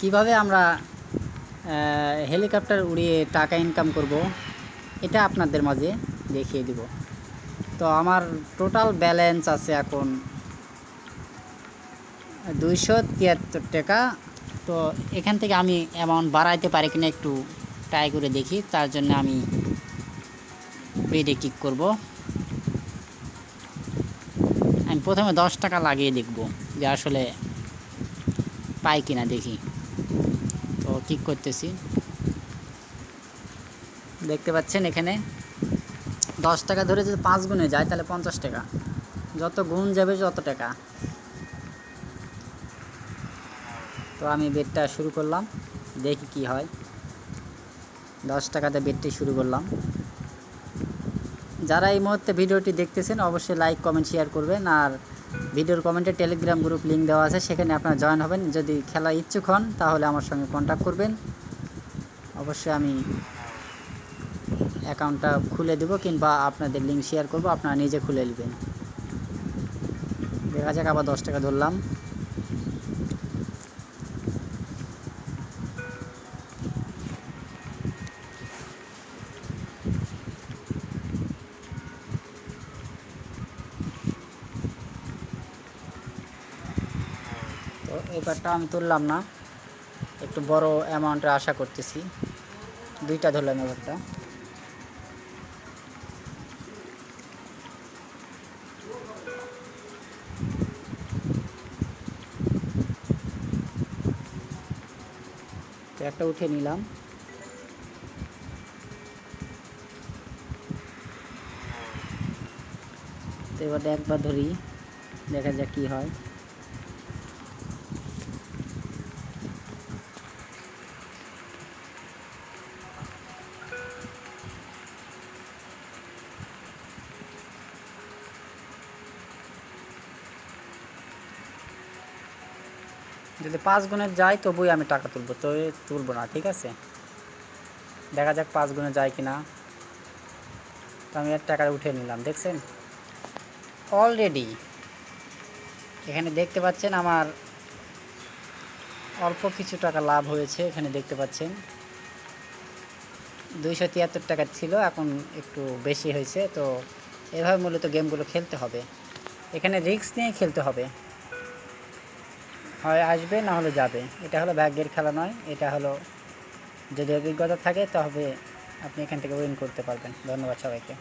কিভাবে আমরা হেলিকপ্টার উড়িয়ে টাকা ইনকাম করব এটা আপনাদের মাঝে দেখিয়ে দিব। তো আমার টোটাল ব্যালেন্স আছে এখন 273 টাকা। তো এখান থেকে আমি অ্যামাউন্ট বাড়াইতে পারি কিনা একটু ট্রাই করে দেখি। তার জন্য আমি বেডে ক্লিক করব। আমি প্রথমে 10 টাকা লাগিয়ে দেখব যে আসলে পাই কিনা দেখি। তো ক্লিক করতেছি, দেখতে পাচ্ছেন এখানে 10 টাকা ধরে যদি 5 গুণে যায় তাহলে 50 টাকা, যত গুণ যাবে যত টাকা। তো আমি বেডটা শুরু করলাম, দেখি কি হয়। 10 টাকাতে বেডটি শুরু করলাম। যারা এই মুহূর্তে ভিডিওটি দেখতেছেন অবশ্যই লাইক কমেন্ট শেয়ার করবেন, আর ভিডিওর কমেন্টে টেলিগ্রাম গ্রুপ লিঙ্ক দেওয়া আছে, সেখানে আপনারা জয়েন হবেন। যদি খেলা ইচ্ছুক হন তাহলে আমার সঙ্গে কন্ট্যাক্ট করবেন। অবশ্যই আমি অ্যাকাউন্টটা খুলে দেব, কিংবা আপনাদের লিঙ্ক শেয়ার করব, আপনারা নিজে খুলে নেবেন। দেখা যাক, আবার 10 টাকা ধরলাম। তো এবারটা আমি তুললাম না, একটু বড় অ্যামাউন্টের আশা করতেছি। 2টা ধরলাম এবারটা। তো একটা উঠে নিলাম। তো এবারটা একবার ধরি, দেখা যাক কি হয়। যদি 5 গুণে যায় তবুই আমি টাকা তুলব, তো তুলব না, ঠিক আছে। দেখা যাক 5 গুণে যায় কিনা। তো আমি এর টাকা উঠে নিলাম, দেখছেন অলরেডি এখানে দেখতে পাচ্ছেন আমার অল্প কিছু টাকা লাভ হয়েছে। এখানে দেখতে পাচ্ছেন 273 টাকা ছিল, এখন একটু বেশি হয়েছে। তো এভাবে মূলত গেমগুলো খেলতে হবে, এখানে রিস্ক নিয়ে খেলতে হবে। হয় আসবে, না হলে যাবে। এটা হলো ভাগ্যের খেলা নয়, এটা হলো যদি অভিজ্ঞতা থাকে তবে আপনি এখান থেকে উইন করতে পারবেন। ধন্যবাদ সবাইকে।